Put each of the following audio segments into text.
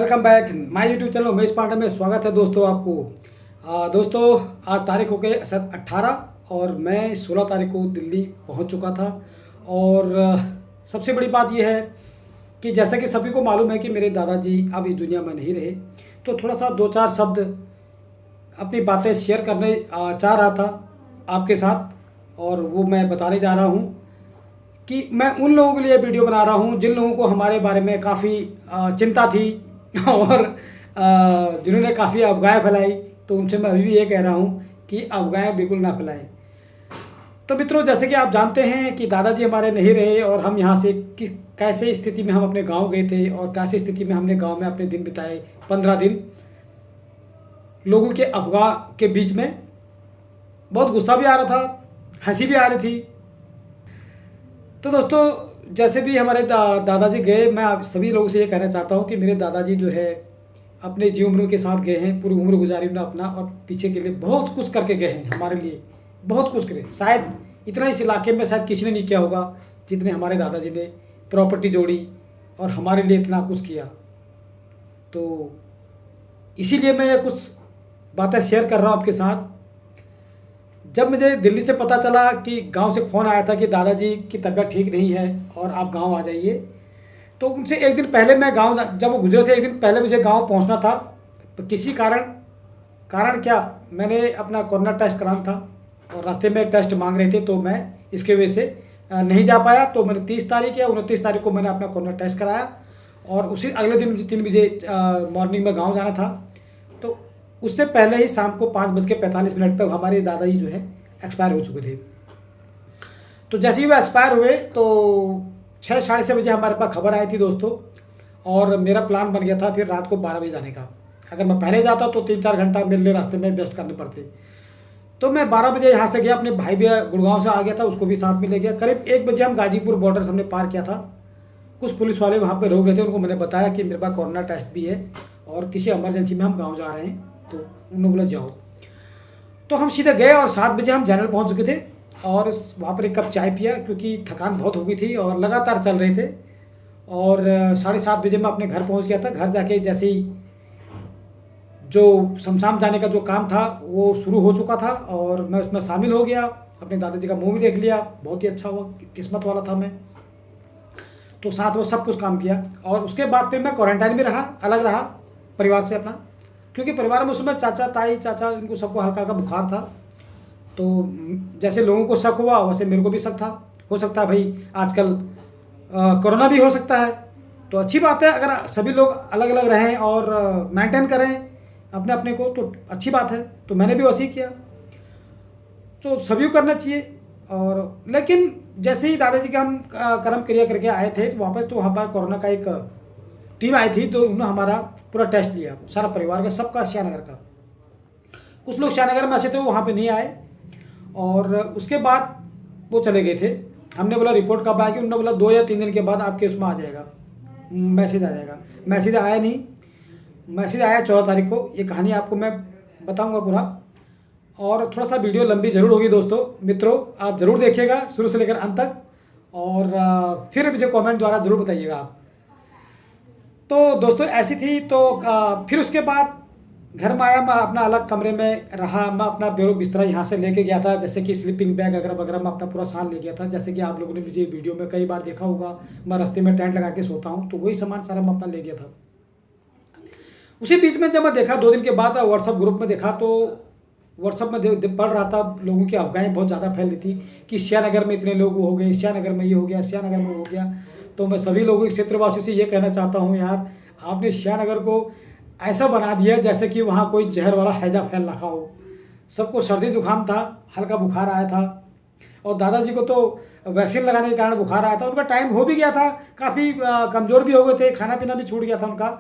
Welcome back my YouTube channel Umesh Pandey में स्वागत है दोस्तों आपको। दोस्तों आज तारीख हो गई 18 और मैं 16 तारीख को दिल्ली पहुंच चुका था। और सबसे बड़ी बात यह है कि जैसा कि सभी को मालूम है कि मेरे दादाजी अब इस दुनिया में नहीं रहे, तो थोड़ा सा दो चार शब्द अपनी बातें शेयर करने चाह रहा था आपके साथ। और वो मैं बताने जा रहा हूँ कि मैं उन लोगों के लिए वीडियो बना रहा हूँ जिन लोगों को हमारे बारे में काफ़ी चिंता थी और जिन्होंने काफ़ी अफवाहें फैलाई। तो उनसे मैं अभी भी ये कह रहा हूँ कि अफवाहें बिल्कुल ना फैलाएं। तो मित्रों, जैसे कि आप जानते हैं कि दादाजी हमारे नहीं रहे और हम यहाँ से कैसे स्थिति में हम अपने गांव गए थे और कैसे स्थिति में हमने गांव में अपने दिन बिताए 15 दिन लोगों के अफवाह के बीच में। बहुत गुस्सा भी आ रहा था, हंसी भी आ रही थी। तो दोस्तों, जैसे भी हमारे दादाजी गए, मैं आप सभी लोगों से ये कहना चाहता हूँ कि मेरे दादाजी जो है अपने जी उम्र के साथ गए हैं, पूरी उम्र गुजारी उन्होंने अपना, और पीछे के लिए बहुत कुछ करके गए हैं हमारे लिए, बहुत कुछ करे। शायद इतना इस इलाके में शायद किसी ने नहीं किया होगा जितने हमारे दादाजी ने प्रॉपर्टी जोड़ी और हमारे लिए इतना कुछ किया। तो इसीलिए मैं ये कुछ बातें शेयर कर रहा हूँ आपके साथ। जब मुझे दिल्ली से पता चला कि गांव से फ़ोन आया था कि दादाजी की तबीयत ठीक नहीं है और आप गांव आ जाइए, तो उनसे एक दिन पहले मैं गांव, जब वो गुजरे थे एक दिन पहले मुझे गांव पहुंचना था। तो किसी कारण क्या, मैंने अपना कोरोना टेस्ट कराना था और रास्ते में टेस्ट मांग रहे थे, तो मैं इसके वजह से नहीं जा पाया। तो मैंने 30 तारीख या 29 तारीख को मैंने अपना कोरोना टेस्ट कराया और उसी अगले दिन मुझे 3 बजे मॉर्निंग में गाँव जाना था। तो उससे पहले ही शाम को 5:45 तक हमारे दादाजी जो है एक्सपायर हो चुके थे। तो जैसे ही वो एक्सपायर हुए तो 6 साढ़े 6 बजे हमारे पास खबर आई थी दोस्तों, और मेरा प्लान बन गया था फिर रात को 12 बजे जाने का। अगर मैं पहले जाता तो 3-4 घंटा मेरे लिए रास्ते में वेस्ट करने पड़ते। तो मैं 12 बजे यहाँ से गया, अपने भाई भी गुड़गांव से आ गया था, उसको भी साथ में ले गया। करीब 1 बजे हम गाजीपुर बॉर्डर हमने पार किया था। कुछ पुलिस वाले वहाँ पर रोक रहे थे, उनको मैंने बताया कि मेरे पास कोरोना टेस्ट भी है और किसी इमरजेंसी में हम गाँव जा रहे हैं। तो उन्होंने बोला जाओ। तो हम सीधे गए और 7 बजे हम जनरल पहुंच चुके थे और वहाँ पर एक कप चाय पिया, क्योंकि थकान बहुत हो गई थी और लगातार चल रहे थे। और 7:30 बजे मैं अपने घर पहुंच गया था। घर जाके जैसे ही जो शमशान जाने का जो काम था वो शुरू हो चुका था और मैं उसमें शामिल हो गया। अपने दादाजी का मुँह भी देख लिया, बहुत ही अच्छा हुआ, किस्मत वाला था मैं। तो साथ वो सब कुछ काम किया और उसके बाद फिर मैं क्वारंटाइन में रहा, अलग रहा परिवार से अपना, क्योंकि परिवार में उस समय चाचा ताई चाचा इनको सबको हल्का हल्का बुखार था। तो जैसे लोगों को शक हुआ वैसे मेरे को भी शक था। हो सकता है भाई आजकल कोरोना भी हो सकता है, तो अच्छी बात है अगर सभी लोग अलग अलग रहें और मेंटेन करें अपने अपने को, तो अच्छी बात है। तो मैंने भी वैसे ही किया, तो सभी को करना चाहिए। और लेकिन जैसे ही दादाजी का हम कर्म क्रिया करके आए थे तो वापस, तो वहाँ पर कोरोना का एक टीम आई थी, तो उन्होंने हमारा पूरा टेस्ट लिया, सारा परिवार का, सबका, श्यानगर का। कुछ लोग श्यानगर में ऐसे थे वो वहाँ पे नहीं आए और उसके बाद वो चले गए थे। हमने बोला रिपोर्ट कब आएगी, उन्होंने बोला 2 या 3 दिन के बाद आपके उसमें आ जाएगा, मैसेज आ जाएगा। मैसेज आया नहीं, मैसेज आया 14 तारीख को। ये कहानी आपको मैं बताऊँगा पूरा, और थोड़ा सा वीडियो लंबी ज़रूर होगी दोस्तों। मित्रों, आप ज़रूर देखिएगा शुरू से लेकर अंत तक, और फिर मुझे कॉमेंट द्वारा ज़रूर बताइएगा आप। तो दोस्तों ऐसी थी। तो फिर उसके बाद घर में आया, मैं अपना अलग कमरे में रहा। मैं अपना बिस्तर यहाँ से लेके गया था, जैसे कि स्लीपिंग बैग वगैरह मैं अपना पूरा सामान ले गया था। जैसे कि आप लोगों ने मुझे वीडियो में कई बार देखा होगा, मैं रास्ते में टेंट लगा के सोता हूँ, तो वही सामान सारा मैं अपना ले गया था। उसी बीच में जब मैं देखा 2 दिन के बाद व्हाट्सअप ग्रुप में देखा, तो व्हाट्सअप में पढ़ रहा था, लोगों की अफवाहें बहुत ज़्यादा फैल रही थी कि श्यानगर में इतने लोग हो गए, श्यानगर में ये हो गया, श्यानगर में हो गया। तो मैं सभी लोगों के क्षेत्रवासियों से ये कहना चाहता हूँ, यार आपने श्यानगर को ऐसा बना दिया जैसे कि वहाँ कोई जहर वाला हैजा फैल रखा हो। सबको सर्दी जुकाम था, हल्का बुखार आया था, और दादाजी को तो वैक्सीन लगाने के कारण बुखार आया था। उनका टाइम हो भी गया था, काफ़ी कमज़ोर भी हो गए थे, खाना पीना भी छूट गया था उनका।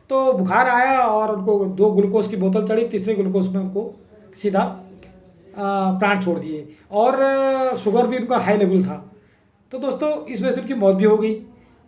तो बुखार आया और उनको 2 ग्लूकोज की बोतल चढ़ी, तीसरे ग्लूकोज में उनको सीधा प्राण छोड़ दिए, और शुगर भी उनका हाई लेवल था। तो दोस्तों इस वजह से उनकी मौत भी हो गई,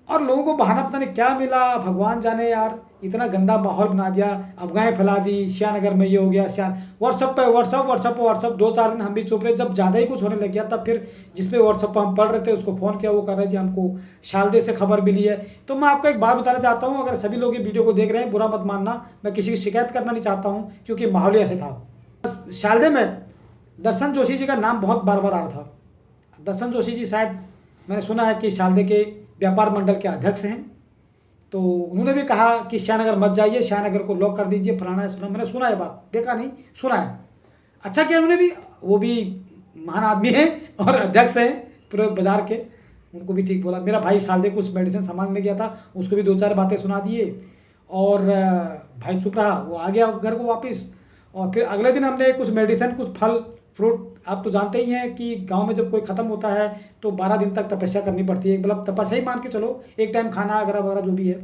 और लोगों को बहाना पता नहीं क्या मिला, भगवान जाने यार। इतना गंदा माहौल बना दिया, अफवाहें फैला दी, श्यानगर में ये हो गया, व्हाट्सअप 2-4 दिन हम भी चुप रहे। जब ज़्यादा ही कुछ होने लग गया तब फिर जिसपे व्हाट्सअप पर हम पढ़ रहे थे उसको फ़ोन किया, वो कर रहे जी हमको शालदे से खबर मिली है। तो मैं आपको एक बात बताना चाहता हूँ, अगर सभी लोग ये वीडियो को देख रहे हैं बुरा मत मानना, मैं किसी की शिकायत करना नहीं चाहता हूँ क्योंकि माहौल ऐसे था। शालदे में दर्शन जोशी जी का नाम बहुत बार बार आ रहा था। दर्शन जोशी जी शायद मैंने सुना है कि शालदे के व्यापार मंडल के अध्यक्ष हैं, तो उन्होंने भी कहा कि श्यानगर मत जाइए, श्यानगर को लॉक कर दीजिए, फलाना है सुना, मैंने सुना है बात, देखा नहीं सुना है। अच्छा किया उन्होंने भी, वो भी महान आदमी हैं और अध्यक्ष हैं पूरे बाजार के, उनको भी ठीक बोला। मेरा भाई शालदे कुछ मेडिसिन सामान ले गया था, उसको भी 2-4 बातें सुना दिए और भाई चुप रहा, वो आ गया घर को वापस। और फिर अगले दिन हमने कुछ मेडिसिन, कुछ फल फ्रूट, आप तो जानते ही हैं कि गांव में जब कोई ख़त्म होता है तो 12 दिन तक तपस्या करनी पड़ती है, मतलब तपस्या ही मान के चलो, एक टाइम खाना वगैरह वगैरह जो भी है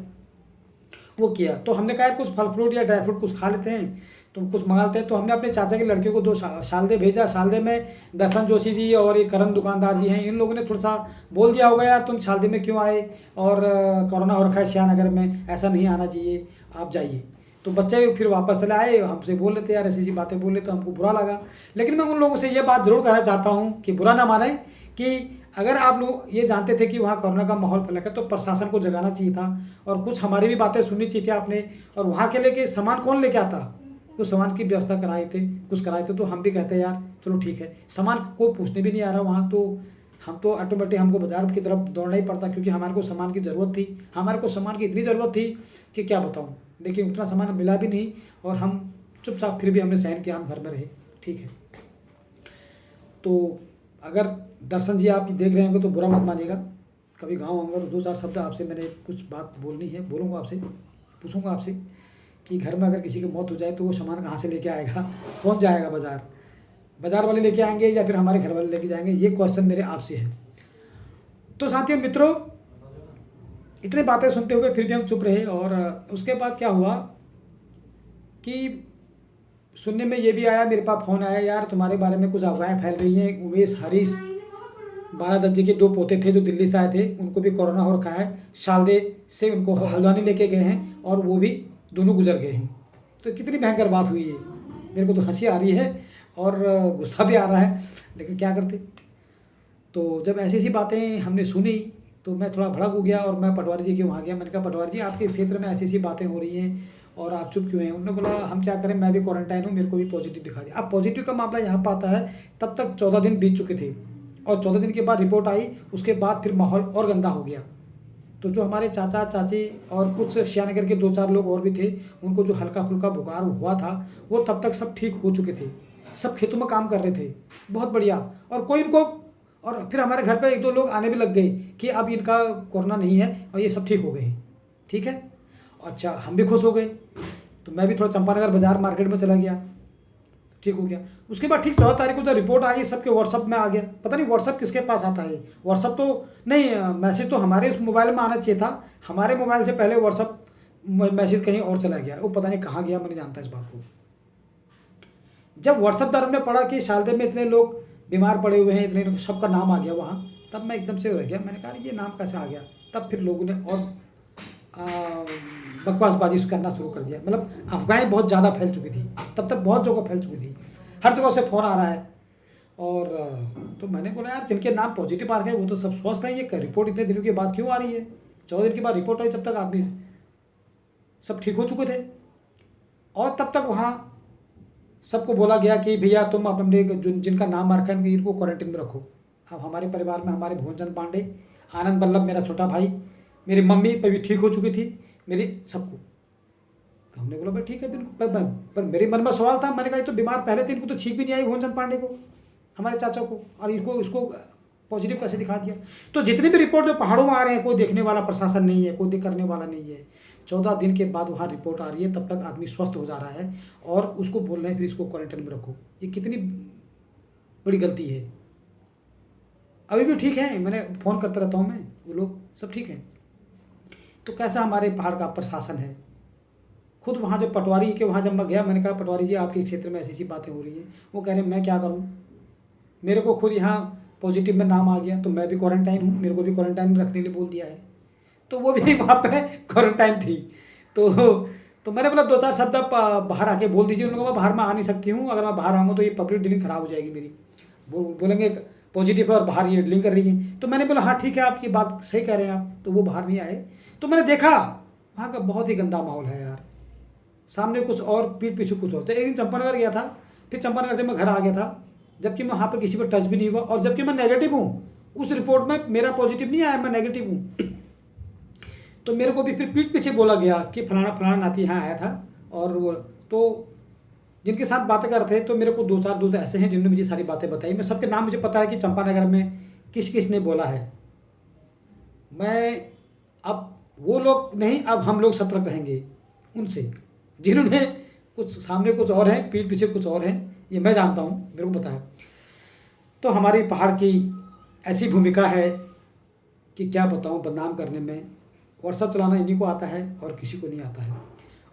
वो किया। तो हमने कहा कुछ फल फ्रूट या ड्राई फ्रूट कुछ खा लेते हैं, तो कुछ मंगा लेते हैं। तो हमने अपने चाचा के लड़के को 2 शालदे भेजा। शालदे में दर्शन जोशी जी और ये करण दुकानदार जी हैं, इन लोगों ने थोड़ा सा बोल दिया होगा यार तुम शालदे में क्यों आए, और कोरोना हो रखा है श्यानगर में, ऐसा नहीं आना चाहिए, आप जाइए। तो बच्चे फिर वापस चले आए, हमसे बोल लेते यार ऐसी बातें बोले, तो हमको बुरा लगा। लेकिन मैं उन लोगों से ये बात ज़रूर कहना चाहता हूँ कि बुरा ना माने, कि अगर आप लोग ये जानते थे कि वहाँ कोरोना का माहौल फैला है तो प्रशासन को जगाना चाहिए था और कुछ हमारी भी बातें सुननी चाहिए थी आपने। और वहाँ के लेके सामान कौन लेके आता, कुछ सामान की व्यवस्था कराए थे, कुछ कराए थे, तो हम भी कहते यार चलो ठीक है, सामान को पूछने भी नहीं आ रहा वहाँ, तो हम तो ऑटोमेटिक हमको बाजार की तरफ दौड़ना ही पड़ता क्योंकि हमारे को सामान की ज़रूरत थी। हमारे को सामान की इतनी ज़रूरत थी कि क्या बताऊँ, लेकिन उतना सामान मिला भी नहीं और हम चुपचाप फिर भी हमने सहन किया, हम घर में रहे, ठीक है। तो अगर दर्शन जी आप देख रहे होंगे तो बुरा मत मानिएगा, कभी गाँव आऊँगा तो 2-4 शब्द आपसे मैंने कुछ बात बोलनी है, बोलूँगा आपसे, पूछूँगा आपसे कि घर में अगर किसी की मौत हो जाए तो वो सामान कहाँ से लेके आएगा, कौन जाएगा बाज़ार वाले लेके आएंगे या फिर हमारे घर वाले लेके जाएंगे, ये क्वेश्चन मेरे आपसे है। तो साथियों मित्रों, इतनी बातें सुनते हुए फिर भी हम चुप रहे। और उसके बाद क्या हुआ कि सुनने में ये भी आया, मेरे पास फ़ोन आया, यार तुम्हारे बारे में कुछ अफवाहें फैल रही हैं, उमेश हरीश बारादत्त जी के 2 पोते थे जो दिल्ली से आए थे, उनको भी कोरोना हो रखा है, शालदे से उनको हल्द्वानी लेके गए हैं और वो भी दोनों गुजर गए हैं। तो कितनी भयंकर बात हुई है, मेरे को तो हंसी आ रही है और गुस्सा भी आ रहा है, लेकिन क्या करते। तो जब ऐसी ऐसी बातें हमने सुनी तो मैं थोड़ा भड़क हो गया और मैं पटवारी जी के वहाँ गया। मैंने कहा पटवारी जी आपके क्षेत्र में ऐसी ऐसी बातें हो रही हैं और आप चुप क्यों हैं। उन्होंने बोला हम क्या करें, मैं भी क्वारंटाइन हूँ, मेरे को भी पॉजिटिव दिखा दिया। अब पॉजिटिव का मामला यहाँ पर आता है, तब तक 14 दिन बीत चुके थे और 14 दिन के बाद रिपोर्ट आई, उसके बाद फिर माहौल और गंदा हो गया। तो जो हमारे चाचा चाची और कुछ श्यानगर के 2-4 लोग और भी थे, उनको जो हल्का फुल्का बुखार हुआ था वो तब तक सब ठीक हो चुके थे, सब खेतों में काम कर रहे थे, बहुत बढ़िया। और कोई इनको, और फिर हमारे घर पे 1-2 लोग आने भी लग गए कि अब इनका कोरोना नहीं है और ये सब ठीक हो गए हैं, ठीक है। अच्छा हम भी खुश हो गए, तो मैं भी थोड़ा चंपानगर बाज़ार मार्केट में चला गया, ठीक हो गया। उसके बाद ठीक 14 तारीख को जब रिपोर्ट आ गई सबके व्हाट्सअप में आ गया। पता नहीं व्हाट्सअप किसके पास आता है, व्हाट्सअप तो नहीं, मैसेज तो हमारे उस मोबाइल में आना चाहिए था, हमारे मोबाइल से पहले व्हाट्सअप मैसेज कहीं और चला गया, वो पता नहीं कहाँ गया, मैं नहीं जानता इस बात को। जब व्हाट्सअप पर हमने पढ़ा कि शालदे में इतने लोग बीमार पड़े हुए हैं, इतने लोग, सबका नाम आ गया वहाँ, तब मैं एकदम से रह गया। मैंने कहा ये नाम कैसे आ गया। तब फिर लोगों ने और बकवासबाजी करना शुरू कर दिया, मतलब अफवाहें बहुत ज़्यादा फैल चुकी थी, तब तक बहुत जगह फैल चुकी थी, हर जगह से फ़ोन आ रहा है। और तो मैंने बोला यार जिनके नाम पॉजिटिव आ गए वो तो सब स्वस्थ हैं, ये रिपोर्ट इतने दिनों के बाद क्यों आ रही है। 14 दिन के बाद रिपोर्ट आई, तब तक आदमी सब ठीक हो चुके थे। और तब तक वहाँ सबको बोला गया कि भैया तुम अपने जिनका नाम रखा है इनको क्वारंटीन में रखो। अब हमारे परिवार में हमारे भुवनचंद पांडे, आनंद बल्लभ मेरा छोटा भाई, मेरी मम्मी पर भी ठीक हो चुकी थी, मेरी सबको। तो हमने बोला भाई ठीक है, पर मेरे मन में सवाल था, मैंने कहा तो बीमार पहले थे, इनको तो ठीक भी नहीं आई भुवनचंद पांडे को, हमारे चाचा को, और इसको पॉजिटिव कैसे दिखा दिया। तो जितनी भी रिपोर्ट जो पहाड़ों में आ रहे हैं, कोई देखने वाला प्रशासन नहीं है, कोई करने वाला नहीं है। 14 दिन के बाद वहाँ रिपोर्ट आ रही है, तब तक आदमी स्वस्थ हो जा रहा है और उसको बोल रहे हैं फिर इसको क्वारंटाइन में रखो। ये कितनी बड़ी गलती है। अभी भी ठीक है, मैंने फ़ोन करता रहता हूँ मैं, वो लोग सब ठीक हैं। तो कैसा हमारे पहाड़ का प्रशासन है। खुद वहाँ जो पटवारी के वहाँ जब मैं गया, मैंने कहा पटवारी जी आपके क्षेत्र में ऐसी ऐसी बातें हो रही है। वो कह रहे हैं मैं क्या करूँ, मेरे को खुद यहाँ पॉजिटिव में नाम आ गया तो मैं भी क्वारंटाइन हूँ, मेरे को भी क्वारंटाइन में रखने के लिए बोल दिया है। तो वो भी वहाँ पे क्वारंटाइन थी। तो तो मैंने बोला 2-4 शब्द आप बाहर आके बोल दीजिए। उन्होंने कहा बाहर मैं आ नहीं सकती हूँ, अगर मैं बाहर आऊँगा तो ये पब्लिक डीलिंग खराब हो जाएगी मेरी। वो बोलेंगे पॉजिटिव है और बाहर ये डीलिंग कर रही है। तो मैंने बोला हाँ ठीक है, आप ये बात सही कह रहे हैं आप। तो वो बाहर नहीं आए। तो मैंने देखा वहाँ का बहुत ही गंदा माहौल है यार, सामने कुछ और पीठ पीछे कुछ और। तो एक दिन चंपानगर गया था, फिर चंपानगर से मैं घर आ गया था, जबकि मैं वहाँ पे किसी को टच भी नहीं हुआ, और जबकि मैं नेगेटिव हूँ। उस रिपोर्ट में मेरा पॉजिटिव नहीं आया, मैं नेगेटिव हूँ। तो मेरे को भी फिर पीठ पीछे बोला गया कि फलाना फलाना नाती यहाँ आया था। और वो तो जिनके साथ बातें कर रहे थे, तो मेरे को 2-4 दोस्त ऐसे हैं जिन्होंने मुझे सारी बातें बताई। मैं सबके नाम मुझे पता है कि चंपानगर में किस किस ने बोला है। मैं अब वो लोग नहीं, अब हम लोग सतर्क रहेंगे उनसे जिन्होंने कुछ सामने कुछ और है, पीठ पीछे कुछ और है। ये मैं जानता हूँ, मेरे को पता है। तो हमारी पहाड़ की ऐसी भूमिका है कि क्या बताऊँ, बदनाम करने में। व्हाट्सअप चलाना इन्हीं को आता है और किसी को नहीं आता है।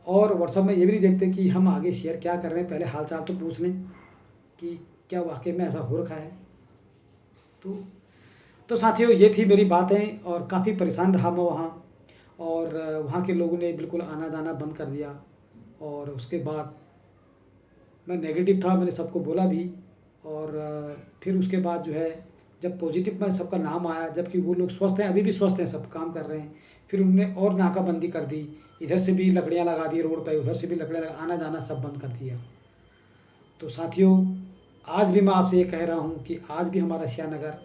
और व्हाट्सअप में ये भी नहीं देखते कि हम आगे शेयर क्या कर रहे हैं, पहले हालचाल तो पूछ लें कि क्या वाकई में ऐसा हो रखा है। तो साथियों, ये थी मेरी बातें, और काफ़ी परेशान रहा मैं वहाँ। और वहाँ के लोगों ने बिल्कुल आना जाना बंद कर दिया। और उसके बाद मैं नेगेटिव था, मैंने सबको बोला भी। और फिर उसके बाद जो है, जब पॉजिटिव में सबका नाम आया, जबकि वो लोग स्वस्थ हैं, अभी भी स्वस्थ हैं, सब काम कर रहे हैं, फिर उन्होंने और नाकाबंदी कर दी। इधर से भी लकड़ियाँ लगा दी रोड पे, उधर से भी लकड़ियाँ लगा, आना जाना सब बंद कर दिया। तो साथियों, आज भी मैं आपसे ये कह रहा हूँ कि आज भी हमारा श्यानगर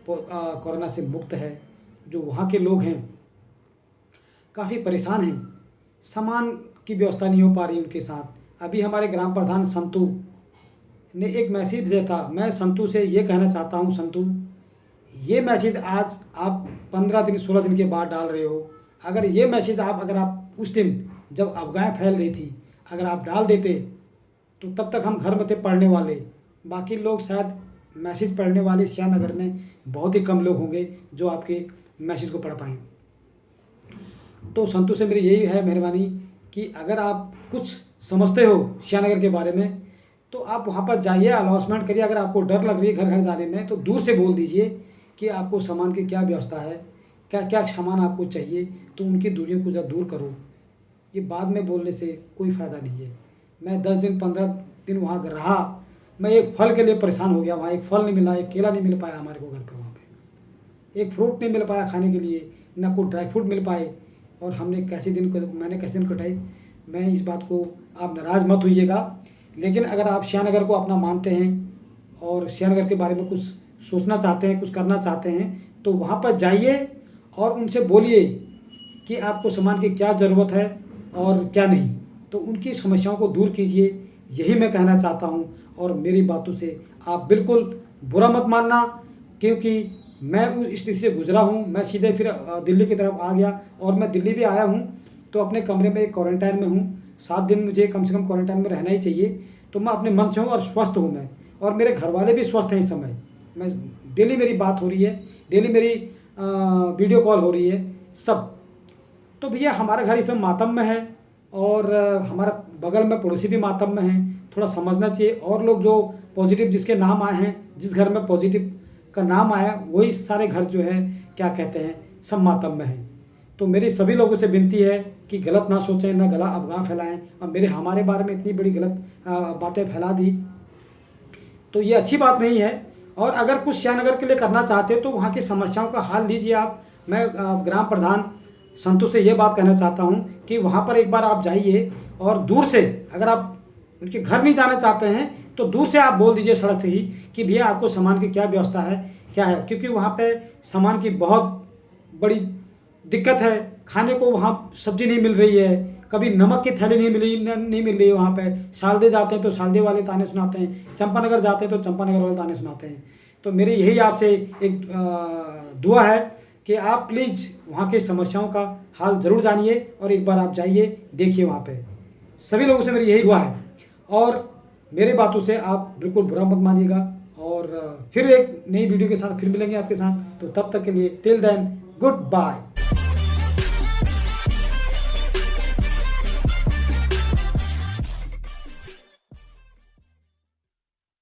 कोरोना से मुक्त है। जो वहाँ के लोग हैं काफ़ी परेशान हैं, सामान की व्यवस्था नहीं हो पा रही उनके साथ। अभी हमारे ग्राम प्रधान संतू ने एक मैसेज दिया था। मैं संतू से ये कहना चाहता हूँ, संतू, ये मैसेज आज आप 15 दिन 16 दिन के बाद डाल रहे हो। अगर ये मैसेज अगर आप उस दिन जब अफवाहें फैल रही थी, अगर आप डाल देते, तो तब तक हम घर में थे पढ़ने वाले। बाकी लोग शायद मैसेज पढ़ने वाले श्यानगर में बहुत ही कम लोग होंगे जो आपके मैसेज को पढ़ पाएँ। तो संतू से मेरी यही है मेहरबानी कि अगर आप कुछ समझते हो श्यानगर के बारे में, तो आप वहाँ पर जाइए, अनाउंसमेंट करिए। अगर आपको डर लग रही है घर घर जाने में, तो दूर से बोल दीजिए कि आपको सामान की क्या व्यवस्था है, क्या क्या सामान आपको चाहिए, तो उनकी दूरियों को जरा दूर करो। ये बाद में बोलने से कोई फ़ायदा नहीं है। मैं 10 दिन 15 दिन वहाँ रहा, मैं एक फल के लिए परेशान हो गया। वहाँ एक फल नहीं मिला, एक केला नहीं मिल पाया हमारे को घर पर, वहाँ पर एक फ्रूट नहीं मिल पाया खाने के लिए, ना कोई ड्राई फ्रूट मिल पाए। और मैंने कैसे दिन कटाए। मैं इस बात को आप नाराज़ मत होइएगा, लेकिन अगर आप श्यानगर को अपना मानते हैं और श्यानगर के बारे में कुछ सोचना चाहते हैं, कुछ करना चाहते हैं, तो वहाँ पर जाइए और उनसे बोलिए कि आपको सामान की क्या ज़रूरत है और क्या नहीं। तो उनकी समस्याओं को दूर कीजिए, यही मैं कहना चाहता हूँ। और मेरी बातों से आप बिल्कुल बुरा मत मानना, क्योंकि मैं उस स्थिति से गुजरा हूँ। मैं सीधे फिर दिल्ली की तरफ आ गया, और मैं दिल्ली भी आया हूँ तो अपने कमरे में क्वारंटाइन में हूँ। 7 दिन मुझे कम से कम क्वारंटाइन में रहना ही चाहिए। तो मैं अपने मन से हूँ और स्वस्थ हूँ मैं, और मेरे घर वाले भी स्वस्थ हैं इस समय। मैं डेली मेरी बात हो रही है, डेली मेरी वीडियो कॉल हो रही है सब। तो भैया हमारा घर इस समय मातम में है, और हमारा बगल में पड़ोसी भी मातम में है। थोड़ा समझना चाहिए। और लोग जो पॉजिटिव जिसके नाम आए हैं, जिस घर में पॉजिटिव का नाम आया, वही सारे घर जो है क्या कहते हैं, सब मातम में हैं। तो मेरी सभी लोगों से विनती है कि गलत ना सोचें, ना गलत अफवाह फैलाएं। और हमारे बारे में इतनी बड़ी गलत बातें फैला दी, तो ये अच्छी बात नहीं है। और अगर कुछ श्यानगर के लिए करना चाहते हो तो वहाँ की समस्याओं का हल लीजिए आप। मैं ग्राम प्रधान संतोष से ये बात कहना चाहता हूँ कि वहाँ पर एक बार आप जाइए, और दूर से, अगर आप उनके घर नहीं जाना चाहते हैं तो दूर से आप बोल दीजिए सड़क से ही कि भैया आपको सामान की क्या व्यवस्था है, क्या है। क्योंकि वहाँ पे सामान की बहुत बड़ी दिक्कत है। खाने को वहाँ सब्जी नहीं मिल रही है, कभी नमक की थैली नहीं मिल रही है। वहाँ पे सालदे जाते हैं तो सालदे वाले ताने सुनाते हैं, चंपानगर जाते हैं तो चंपानगर वाले ताने सुनाते हैं। तो मेरी यही आपसे एक दुआ है कि आप प्लीज़ वहाँ की समस्याओं का हाल ज़रूर जानिए, और एक बार आप जाइए, देखिए वहाँ पे। सभी लोगों से मेरी यही दुआ है, और मेरे बातों से आप बिल्कुल बुरा मत मानिएगा। और फिर एक नई वीडियो के साथ फिर मिलेंगे आपके साथ। तो तब तक के लिए टिल देन गुड बाय।